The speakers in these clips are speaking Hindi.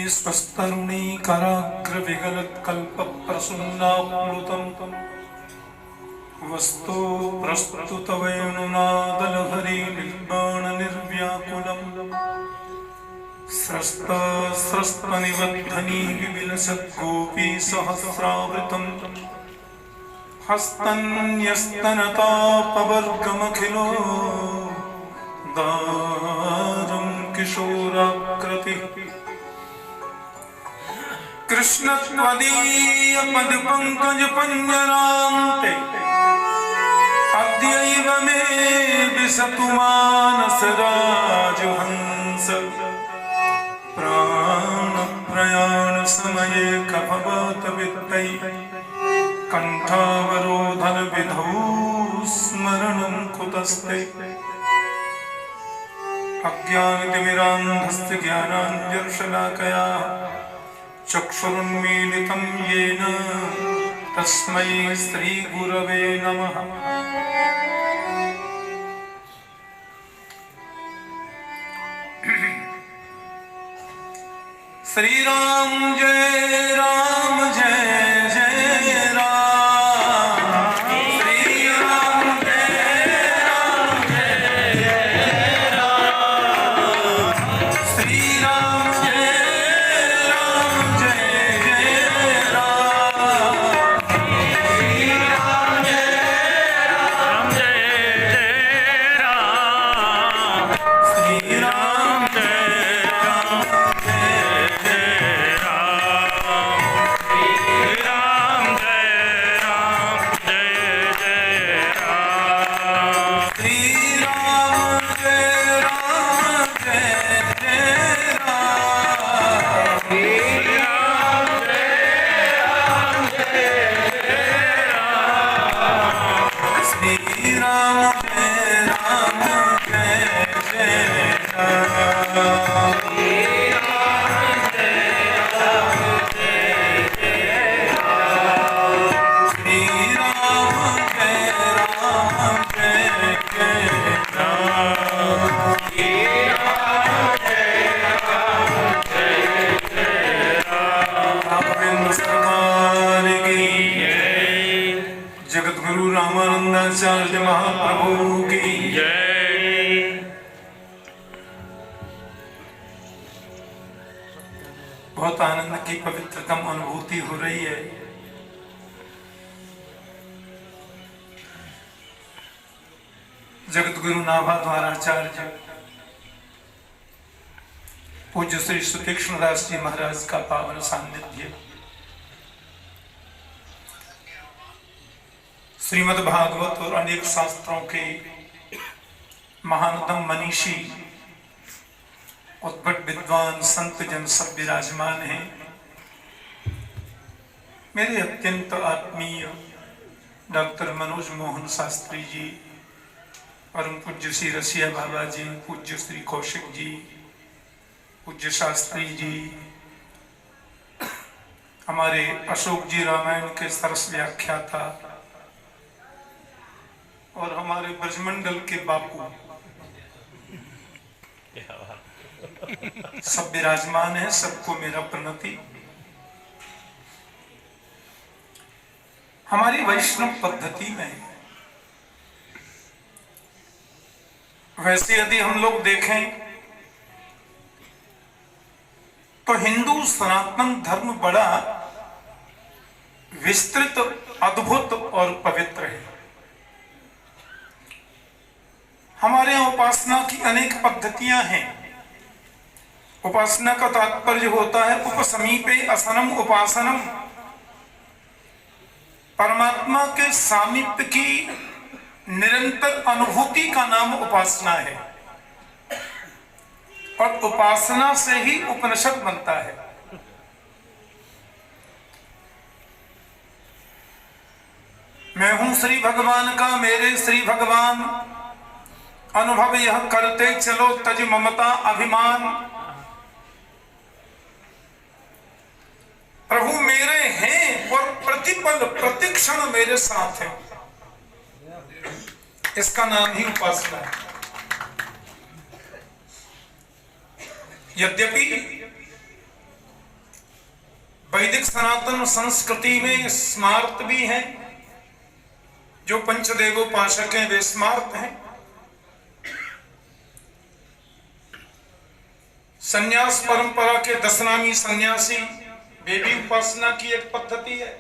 विस्पस्तरुणीकराग्रविगलत्कल्पप्रसूनाप्लुतं वस्तो प्रस्तुतवेणुनादलहरीनिर्बाणनिर्व्याकुलं स्रस्तस्रस्तनिबद्धनीविलसद्गोपीसहस्रावृतं हस्तन्यस्तनतापवर्गमखिलो दारं किशोराकृतिः कृष्ण त्वदीय पद पंकज पंजरान्ते अद्यैव मे विशतु मानस राजहंस प्राण प्रयाण समये कफवात वित्तै कंठावरोधन विधौ स्मरणं कुतस्ते अज्ञानतिमिरान्धस्य ज्ञानाञ्जनशलाकया चक्षुरुन्मीलितं येन तस्मै श्रीगुरवे नमः। श्री राम जय जय राम, श्री राम जय राम, श्री राम रामानंदाचार्य महाप्रभु की जय। बहुत आनंद की पवित्रतम अनुभूति हो रही है। जगत गुरु नाभाद्वाराचार्य पूज्य श्री सुतीक्ष्ण दास जी महाराज का पावन सानिध्य, श्रीमद् भागवत और अनेक शास्त्रों के महानतम मनीषी उद्भट विद्वान संत जन सब विराजमान हैं। मेरे अत्यंत आत्मीय डॉक्टर मनोज मोहन शास्त्री जी, परम पूज्य श्री रसिया बाबा जी, पूज्य श्री कौशिक जी, पूज्य शास्त्री जी, हमारे अशोक जी रामायण के सरस व्याख्याता और हमारे ब्रजमंडल के बापू सब विराजमान है। सबको मेरा प्रणति। हमारी वैष्णव पद्धति में वैसे यदि हम लोग देखें तो हिंदू सनातन धर्म बड़ा विस्तृत, अद्भुत और पवित्र है। हमारे यहाँ उपासना की अनेक पद्धतियां हैं। उपासना का तात्पर्य होता है उपसमीपे असनम उपासनम, परमात्मा के सामीप्य की निरंतर अनुभूति का नाम उपासना है। और उपासना से ही उपनिषद बनता है। मैं हूं श्री भगवान का, मेरे श्री भगवान अनुभव यह करते चलो, तज ममता अभिमान। प्रभु मेरे हैं और प्रतिपल प्रतिक्षण मेरे साथ है। इसका नाम ही उपासना है। यद्यपि वैदिक सनातन संस्कृति में स्मार्त भी हैं, जो पंचदेवोपासक हैं वे स्मार्त हैं। संन्यास परंपरा के दशनामी सन्यासी वे भी उपासना की एक पद्धति है,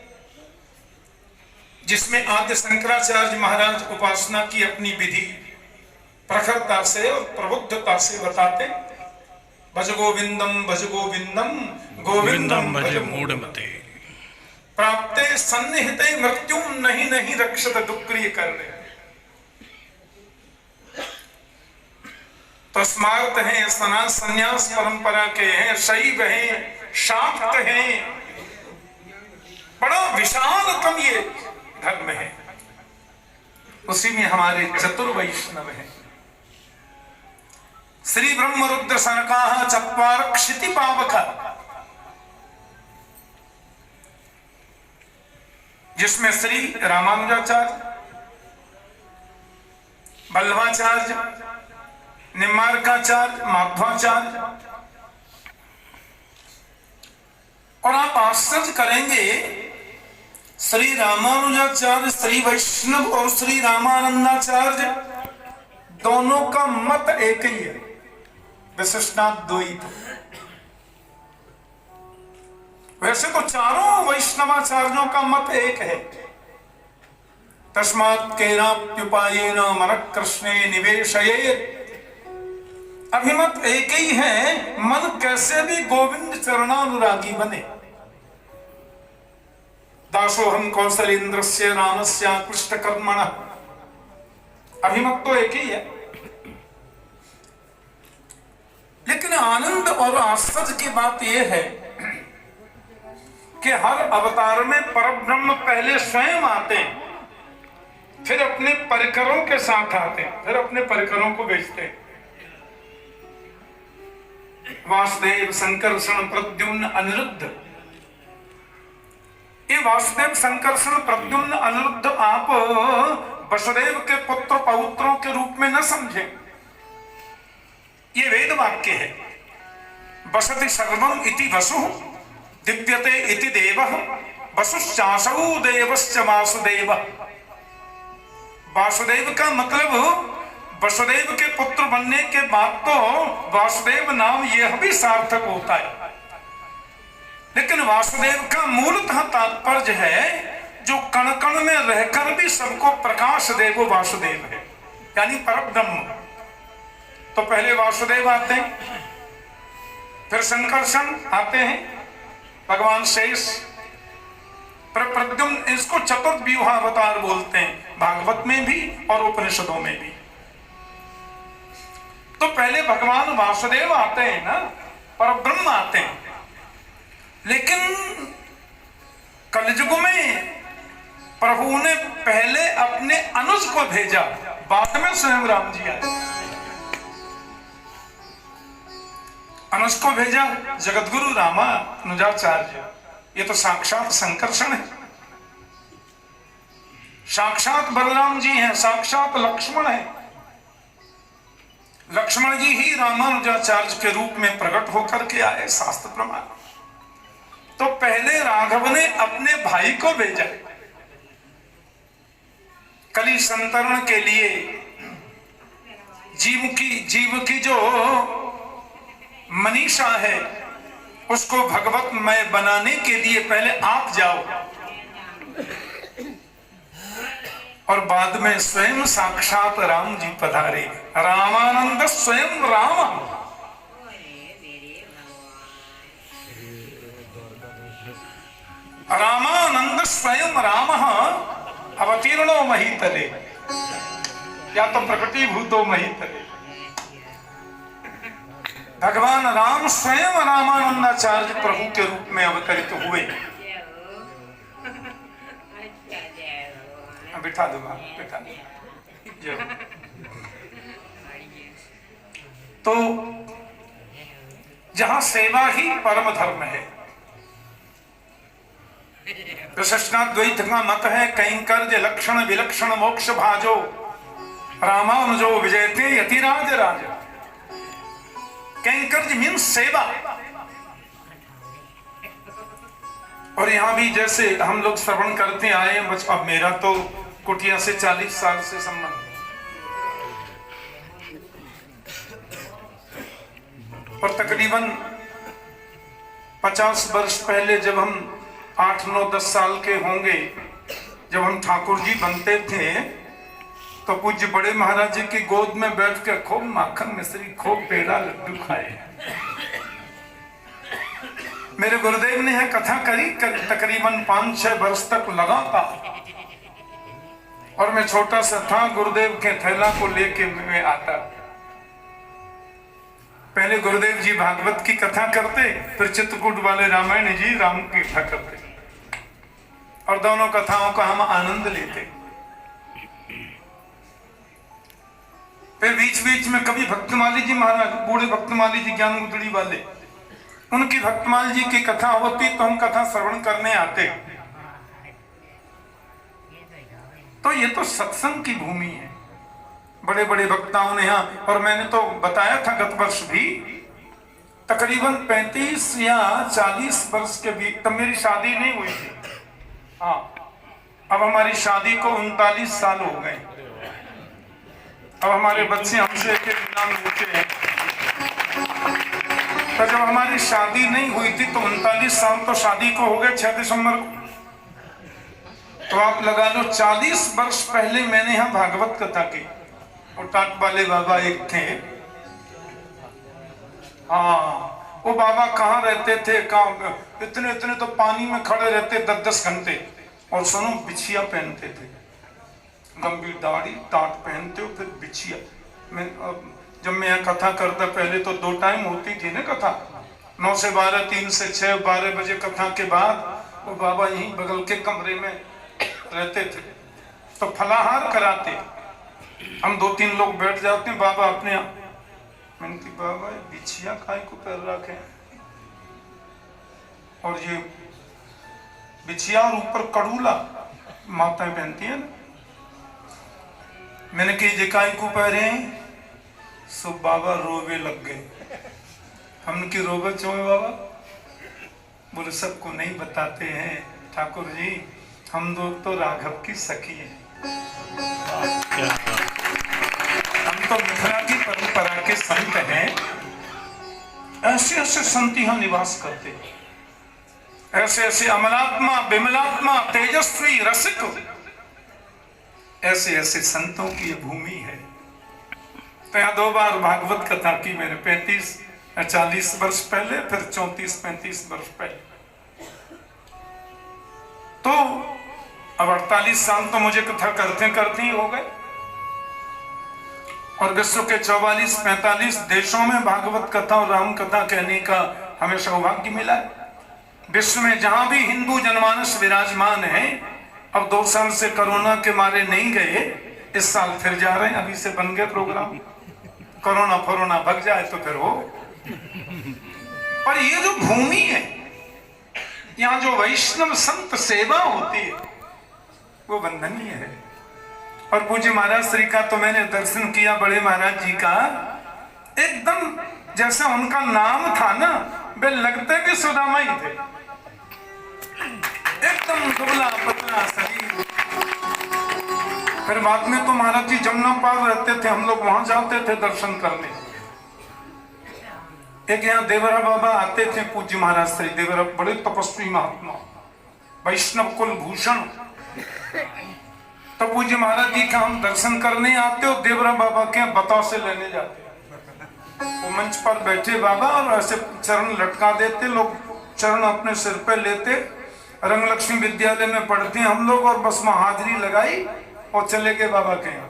जिसमें आद्य शंकराचार्य महाराज उपासना की अपनी विधि प्रखरता से और प्रबुद्धता से बताते। भज गोविंदम गोविंदम भज मूढ़मते, प्राप्ते सन्निहिते मृत्युम नहीं नहीं रक्षत दुक्रिय कर रहे। तो स्मार्त हैं, संन्यास परंपरा के हैं, शैव हैं, शाक्त हैं, बड़ा विशालतम ये धर्म है। उसी में हमारे चतुर वैष्णव हैं। श्री ब्रह्म रुद्र सनका चत्वार क्षिति पावक, जिसमें श्री रामानुजाचार्य, बल्लभाचार्य, निम्बार्काचार्य, माध्वाचार्य, और आप आश्चर्य करेंगे श्री रामानुजाचार्य, श्री वैष्णव और श्री रामानंदाचार्य दोनों का मत एक ही है, विशिष्टाद्वैत। वैसे तो चारों वैष्णवाचार्यों का मत एक है, तस्मात् केनाप्युपायेन मनः कृष्णे निवेशयेत्। अभिमत एक ही है, मन कैसे भी गोविंद चरणानुरागी बने। दासोहम कौशलेन्द्रस्य रामस्य कृष्ण कर्मण, अभिमत तो एक ही है। लेकिन आनंद और आश्चर्य की बात यह है कि हर अवतार में परब्रह्म पहले स्वयं आते हैं, फिर अपने परिकरों के साथ आते हैं, फिर अपने परिकरों को बेचते हैं। वासुदेव, संकर्षण, प्रद्युम्न, अनिरुद्ध, ये वासुदेव, संकर्षण, प्रद्युम्न, अनिरुद्ध आप वसुदेव के पुत्र पौत्रों के रूप में न समझे। ये वेद वाक्य है। वसति सर्वम इति वसु, दिव्यते इति देवः, वसुश्चासौ देवश्च वासुदेव। वासुदेव का मतलब वसुदेव के पुत्र बनने के बाद तो वासुदेव नाम यह भी सार्थक होता है। लेकिन वासुदेव का मूलतः तात्पर्य है जो कण कण में रहकर भी सबको प्रकाश दे, वो वासुदेव है, यानी परब्रह्म। तो पहले वासुदेव आते हैं, फिर संकर्षण आते हैं, भगवान शेष, प्रद्युम्न। इसको चतुर्व्यूहावतार बोलते हैं, भागवत में भी और उपनिषदों में भी। तो पहले भगवान वासुदेव आते हैं ना, परब्रह्म आते हैं। लेकिन कलयुग में प्रभु ने पहले अपने अनुज को भेजा, बाद में स्वयं राम जी आए। अनुज को भेजा जगतगुरु रामानुजाचार्य, ये तो साक्षात संकर्षण है, साक्षात बलराम जी हैं, साक्षात लक्ष्मण है। लक्ष्मण जी ही रामानुजाचार्य के रूप में प्रकट होकर के आए, शास्त्र प्रमाण। तो पहले राघव ने अपने भाई को भेजा कली संतरण के लिए। जीव की जो मनीषा है उसको भगवतमय बनाने के लिए पहले आप जाओ, और बाद में स्वयं साक्षात राम जी पधारे। रामानंद स्वयं राम, रामानंद स्वयं राम अवतीर्णो महीतले, या तो प्रकटीभूतो महीतले। भगवान राम स्वयं रामानंदाचार्य प्रभु के रूप में अवतरित हुए। बिठा दो, बिठा दो। तो जहां सेवा ही परम धर्म है, विशिष्टाद्वैत का मत है कैंकर्य लक्षण विलक्षण मोक्ष भाजो, रामानुजो विजयते यतिराज राज। कैंकर्य मीन्स सेवा, और यहाँ भी जैसे हम लोग श्रवण करते आए, अब मेरा तो कुटिया से 40 साल से संबंध है, और तकरीबन 50 वर्ष पहले जब हम 8, 9, 10 साल के होंगे, जब हम ठाकुर जी बनते थे, तो पूज्य बड़े महाराज जी की गोद में बैठ कर खूब माखन मिश्री, खूब पेड़ा लड्डू खाए। मेरे गुरुदेव ने कथा करी तकरीबन 5-6 वर्ष तक लगातार, और मैं छोटा सा था, गुरुदेव के थैला को लेके मैं आता। पहले गुरुदेव जी भागवत की कथा करते, फिर चित्रकूट वाले रामायण जी राम की कथा करते, और दोनों कथाओं का हम आनंद लेते। फिर बीच बीच में कभी भक्तमाली जी महाराज, बूढ़े भक्तमाली जी ज्ञान गुदड़ी वाले, उनकी भक्तमाल जी की कथा होती तो हम कथा श्रवण करने आते। तो ये तो सत्संग की भूमि है, बड़े बड़े वक्ताओं ने यहाँ, और मैंने तो बताया था गत वर्ष भी, तकरीबन 35 या 40 वर्ष के बीच, तब मेरी शादी नहीं हुई थी। हाँ, अब हमारी शादी को 39 साल हो गए। अब हमारे बच्चे हमसे एक नाम ऊंचे हैं। तो जब हमारी शादी नहीं हुई थी तो 39 साल तो शादी को हो गए 6 दिसंबर को, तो आप लगा लो 40 वर्ष पहले मैंने यहाँ भागवत कथा की। और टाट वाले बाबा एक थे, हाँ, वो बाबा कहाँ रहते थे, कहाँ इतने इतने तो पानी में खड़े रहते 10-10 घंटे, और सुनो बिछिया पहनते थे, गंभीर दाढ़ी, टाट पहनते हो, फिर बिछिया। जब मैं यहाँ कथा करता, पहले तो 2 टाइम होती थी ना कथा, 9 से 12, 3 से 6, 12 बजे कथा के बाद वो बाबा यहीं बगल के कमरे में रहते थे, तो फलाहार कराते। हम 2-3 लोग बैठ जाते, बाबा अपने आप। मैंने कहा बाबा बिछिया खाए को पैर रखे, और ये बिछिया और ऊपर कड़ूला माताएं पहनती है ना। मैंने कही जिकाई को पैरे हैं, सो बाबा रोवे लग गए। हमने की रोवे चोए बाबा? बोले सबको नहीं बताते हैं ठाकुर जी, हम लोग तो राघव की सखी हैं, हम तो मिथिला की परंपरा के संत हैं। ऐसे ऐसे संत यहाँ निवास करते, ऐसे ऐसे अमलात्मा, विमलात्मा, तेजस्वी, रसिक, ऐसे ऐसे संतों की ये भूमि है। तो यहाँ 2 बार भागवत कथा की मैंने, 35 या 40 वर्ष पहले, फिर 34-35 वर्ष पहले। तो अब 48 साल तो मुझे कथा करते करते ही हो गए, और विश्व के 44-45 देशों में भागवत कथा और राम कथा कहने का हमें सौभाग्य मिला है। विश्व में जहां भी हिंदू जनमानस विराजमान है, अब 2 साल से कोरोना के मारे नहीं गए, इस साल फिर जा रहे हैं। अभी से बन गए प्रोग्राम, कोरोना भग जाए तो फिर हो। और ये जो भूमि है, यहाँ जो वैष्णव संत सेवा होती है, वो वंदनीय है। और पूज्य महाराज श्री का तो मैंने दर्शन किया, बड़े महाराज जी का, एकदम जैसे उनका नाम था ना, वे लगते कि सुदामा ही थे, एकदम दुबला पतला शरीर। फिर बाद में तो महाराज जी जमुना पार रहते थे, हम लोग वहां जाते थे दर्शन करने। एक यहाँ देवरा बाबा आते थे, पूज्य महाराज श्री देवरा, बड़े तपस्वी महात्मा, वैष्णव कुल भूषण। तो पूज्य महाराज जी का हम दर्शन करने आते हो, देवरा बाबा के बतासे लेने जाते। वो मंच पर बैठे बाबा, और ऐसे चरण लटका देते, लोग चरण अपने सिर पे लेते। रंगलक्ष्मी विद्यालय में पढ़ते हम लोग, और बस वहां हाजिरी लगाई और चले गए बाबा के यहाँ।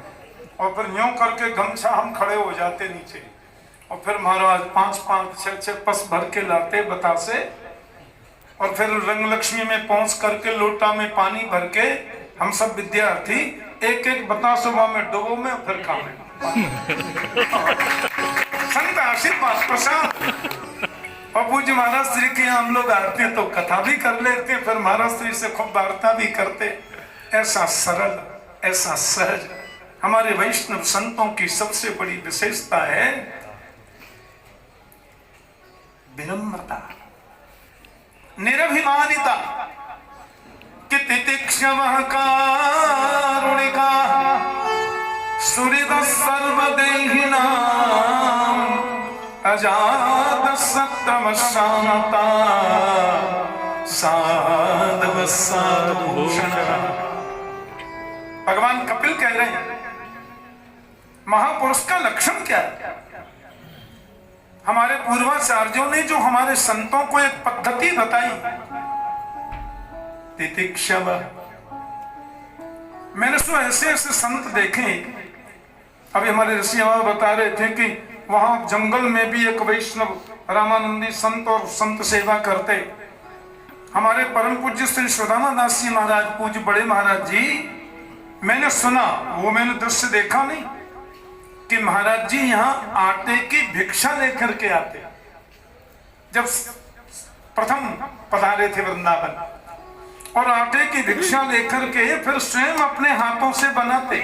और फिर यूं करके गमछा हम खड़े हो जाते नीचे, और फिर महाराज 5-5, 6-6 पस भर के लाते बतासे, और फिर रंगलक्ष्मी में पहुंच करके लोटा में पानी भर के हम सब विद्यार्थी एक एक बतासों में डुबो में, फिर खाने संत आशीर्वाद प्रसाद। और पूज्य महाराज श्री के यहाँ हम लोग आते हैं तो कथा भी कर लेते, फिर महाराज श्री से खूब वार्ता भी करते। ऐसा सरल, ऐसा सहज हमारे वैष्णव संतों की सबसे बड़ी विशेषता है विनम्रता, निरभिमानिता। तितिक्षमः कारुणिका सुहृदः सर्वदेहिनाम् अजातः सत्तमः शान्ता साधवः साधुभूषणः। भगवान कपिल कह रहे हैं महापुरुष का लक्षण क्या है। हमारे पूर्वाचार्यों ने जो हमारे संतों को एक पद्धति बताई, तितिक्षव। मैंने तो ऐसे ऐसे संत देखे। अभी हमारे ऋषि बाबा बता रहे थे कि वहां जंगल में भी एक वैष्णव रामानंदी संत और संत सेवा करते। हमारे परम पूज्य श्री सुदामा दास जी महाराज, पूज्य बड़े महाराज जी, मैंने सुना, वो मैंने दृश्य देखा नहीं, कि महाराज जी यहाँ आटे की भिक्षा लेकर के आते। जब प्रथम पधारे थे वृंदावन, और आटे की भिक्षा लेकर के फिर स्वयं अपने हाथों से बनाते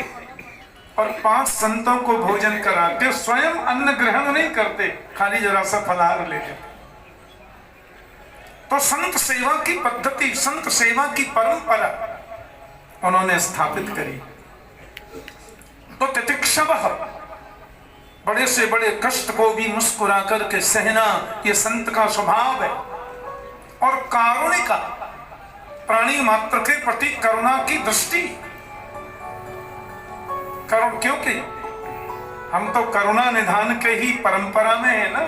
और 5 संतों को भोजन कराते। स्वयं अन्न ग्रहण नहीं करते, खाली जरा सा फलाहार ले लेते। तो संत सेवा की पद्धति, संत सेवा की परंपरा उन्होंने स्थापित करी। तो तितिक्षवः, बड़े से बड़े कष्ट को भी मुस्कुरा करके सहना, ये संत का स्वभाव है। और कारुणिका, प्राणी मात्र के प्रति करुणा की दृष्टि। क्योंकि हम तो करुणा निधान के ही परंपरा में है ना।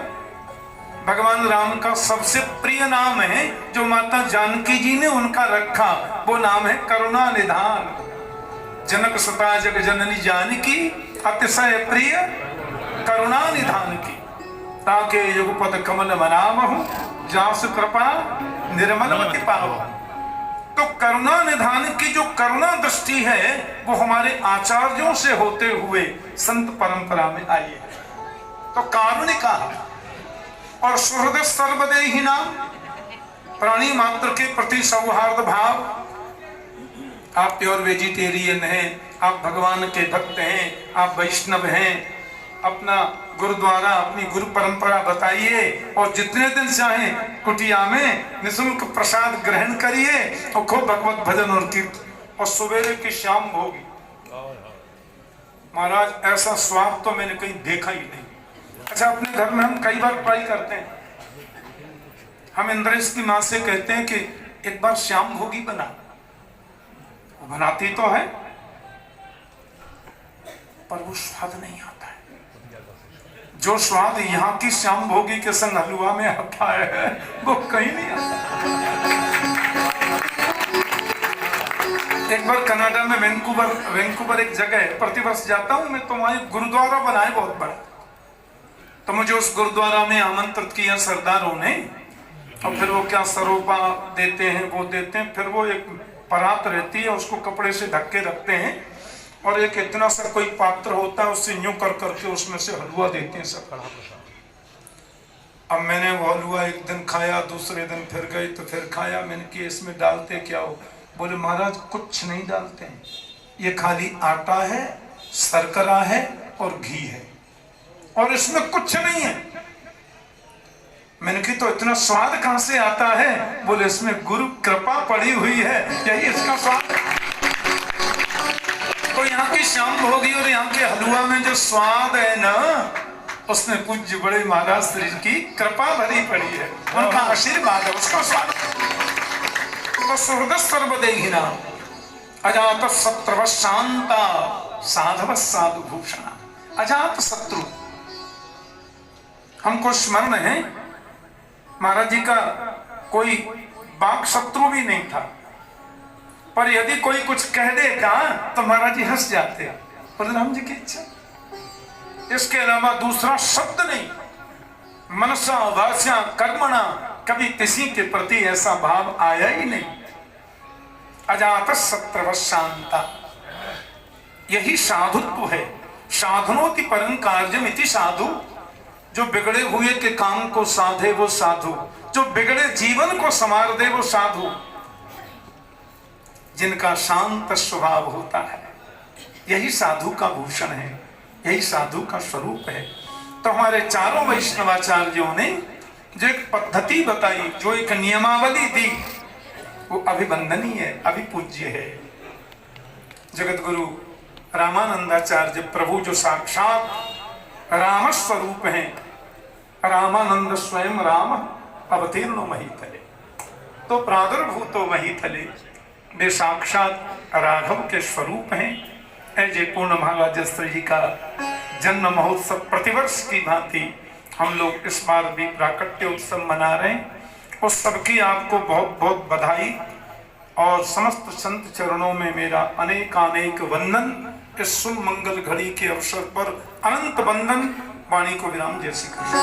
भगवान राम का सबसे प्रिय नाम है जो माता जानकी जी ने उनका रखा, वो नाम है करुणा निधान। जनक सुता जग जननी जानकी अतिशय प्रिय करुणा निधान की। ताके युगपद कमल मनामहु जासु कृपा निर्मल मति पावहु। तो करुणा निधान की जो करुणा दृष्टि है वो हमारे आचार्यों से होते हुए संत परंपरा में आई है। तो कारुणिका और सुहृद सर्वदेहिना, प्राणी मात्र के प्रति सौहार्द भाव। आप प्योर वेजिटेरियन हैं, आप भगवान के भक्त हैं, आप वैष्णव हैं, अपना गुरुद्वारा, अपनी गुरु परंपरा बताइए और जितने दिन चाहें कुटिया में निःशुल्क प्रसाद ग्रहण करिए और खूब भगवत भजन और कीर्तन, और सवेरे की शाम होगी। महाराज ऐसा स्वाद तो मैंने कहीं देखा ही नहीं। अच्छा, अपने घर में हम कई बार ट्राई करते हैं। हम इंद्रेश की माँ से कहते हैं कि एक बार श्याम भोगी बना। वो बनाती तो है पर वो स्वाद नहीं आता है जो स्वाद यहाँ की श्याम भोगी के संग हलवा में आता है, वो कहीं नहीं आता। एक बार कनाडा में वैंकूवर एक जगह है, प्रतिवर्ष जाता हूँ मैं, तो वहां गुरुद्वारा बनाए बहुत बड़ा। तो मुझे उस गुरुद्वारा में आमंत्रित किया सरदारों ने, और फिर वो क्या सरोपा देते हैं, वो देते हैं। फिर वो एक परात रहती है, उसको कपड़े से ढक के रखते हैं, और एक इतना सा कोई पात्र होता है, उससे यूं कर करके उसमें से हलवा देते हैं सब। अब मैंने वो हलवा एक दिन खाया, दूसरे दिन फिर गए तो फिर खाया। मैंने कि इसमें डालते क्या हो? बोले महाराज कुछ नहीं डालते हैं, ये खाली आटा है, शर्करा है और घी है, और इसमें कुछ नहीं है। मैंने कि तो इतना स्वाद कहां से आता है? बोले इसमें गुरु कृपा पड़ी हुई है, यही इसका स्वाद। तो यहाँ की श्याम भोगी और यहाँ के हलवा में जो स्वाद है ना, उसमें पूज्य बड़े महाराज श्री की कृपा भरी पड़ी है, उनका आशीर्वाद है, उसका स्वाद। तो सुहृद सर्वदेहिना अजात शत्रु शांता साधव साधु भूषणा। अजात शत्रु, हमको स्मरण है महाराज जी का कोई बाक शत्रु भी नहीं था, पर यदि कोई कुछ कह देगा तो महाराज जी हंस जाते, बलराम जी की इच्छा। इसके अलावा दूसरा शब्द नहीं, मनसा वाचा कर्मणा, कभी किसी के प्रति ऐसा भाव आया ही नहीं। अजात शत्रु शांता, यही साधुत्व है। साधनोति परं कार्यमिति साधु, जो बिगड़े हुए के काम को साधे वो साधु, जो बिगड़े जीवन को संवार दे वो साधु, जिनका शांत स्वभाव होता है, यही साधु का भूषण है, यही साधु का स्वरूप है। तो हमारे चारों वैष्णवाचार्यों ने जो एक पद्धति बताई, जो एक नियमावली दी, वो अभिवंदनीय है, अभिपूज्य है। जगत गुरु रामानंदाचार्य प्रभु जो साक्षात राम स्वरूप हैं, रामानंद स्वयं राम अवतीर्ण महीतले, तो प्रादुर्भूतो महीतले, वे साक्षात राघव के स्वरूप हैं। ऐसे पूर्णमाला जस्त्र जी का जन्म महोत्सव प्रतिवर्ष की भांति हम लोग इस बार भी प्राकट्य उत्सव मना रहे हैं। उस सबकी आपको बहुत बहुत बधाई और समस्त संत चरणों में मेरा अनेकानेक वंदन। इस शुभ मंगल घड़ी के अवसर पर अनंत वंदन। वाणी को विराम। जय श्री कृष्ण।